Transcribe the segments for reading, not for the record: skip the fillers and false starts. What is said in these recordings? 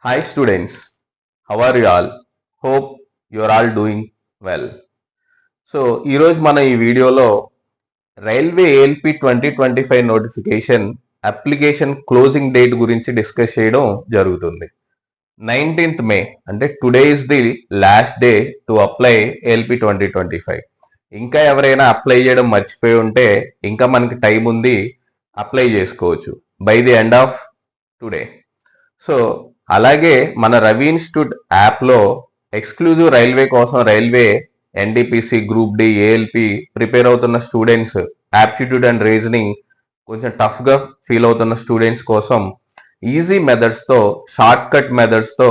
Hi students, how are you all? Hope you are all doing well. So ఈరోజు మనం ఈ వీడియోలో railway ALP 2025 notification application closing date గురించి discuss చేయడం జరుగుతుంది. 19th మే అంటే today is the last day to apply ALP 2025. ఇంకా ఎవరైనా అప్లై చేయడం మర్చిపోయి ఉంటే ఇంకా మనకి టైం ఉంది, అప్లై చేసుకోవచ్చు by the end of today. So అలాగే మన రవి ఇన్స్టిట్యూట్ యాప్లో ఎక్స్క్లూజివ్ రైల్వే కోసం railway NTPC group D ALP prepare అవుతున్న స్టూడెంట్స్, యాప్టిట్యూడ్ అండ్ రీజనింగ్ కొంచెం టఫ్గా ఫీల్ అవుతున్న స్టూడెంట్స్ కోసం ఈజీ మెథడ్స్తో, షార్ట్ కట్ మెథడ్స్తో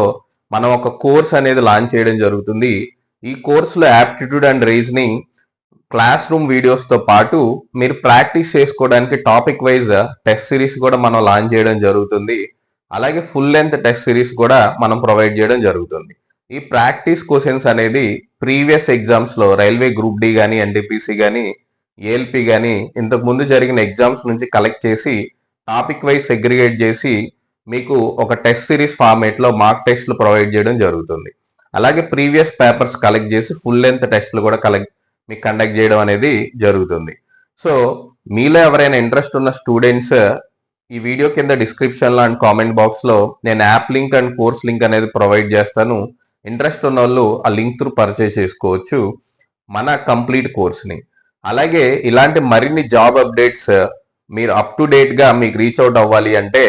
మనం ఒక కోర్స్ అనేది లాంచ్ చేయడం జరుగుతుంది. ఈ కోర్సులో aptitude and reasoning class room వీడియోస్తో పాటు మీరు ప్రాక్టీస్ చేసుకోవడానికి టాపిక్ వైజ్ టెస్ట్ సిరీస్ కూడా మనం లాంచ్ చేయడం జరుగుతుంది. అలాగే ఫుల్ లెంత్ టెస్ట్ సిరీస్ కూడా మనం ప్రొవైడ్ చేయడం జరుగుతుంది. ఈ ప్రాక్టీస్ క్వశ్చన్స్ అనేది ప్రీవియస్ ఎగ్జామ్స్లో రైల్వే గ్రూప్ డి కానీ, ఎన్డిపిసి కానీ, ఏఎల్పి కానీ ఇంతకు ముందు జరిగిన ఎగ్జామ్స్ నుంచి కలెక్ట్ చేసి టాపిక్ వైజ్ సెగ్రిగేట్ చేసి మీకు ఒక టెస్ట్ సిరీస్ ఫార్మేట్లో మార్క్ టెస్ట్లు ప్రొవైడ్ చేయడం జరుగుతుంది. అలాగే ప్రీవియస్ పేపర్స్ కలెక్ట్ చేసి ఫుల్ లెంత్ టెస్ట్లు కూడా మీకు కండక్ట్ చేయడం అనేది జరుగుతుంది. సో మీలో ఎవరైనా ఇంట్రెస్ట్ ఉన్న స్టూడెంట్స్ ఈ వీడియో కింద డిస్క్రిప్షన్లో అండ్ కామెంట్ బాక్స్లో నేను app link and course link అనేది ప్రొవైడ్ చేస్తాను. ఇంట్రెస్ట్ ఉన్న వాళ్ళు ఆ లింక్ త్రూ పర్చేస్ చేసుకోవచ్చు మన కంప్లీట్ కోర్స్ని. అలాగే ఇలాంటి మరిన్ని జాబ్ అప్డేట్స్ మీరు అప్ టు డేట్గా మీకు రీచ్ అవుట్ అవ్వాలి అంటే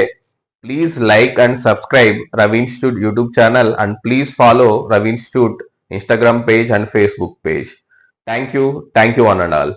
please like and subscribe Ravi institute YouTube channel and please follow Ravi institute Instagram page and Facebook page. Thank you one and all.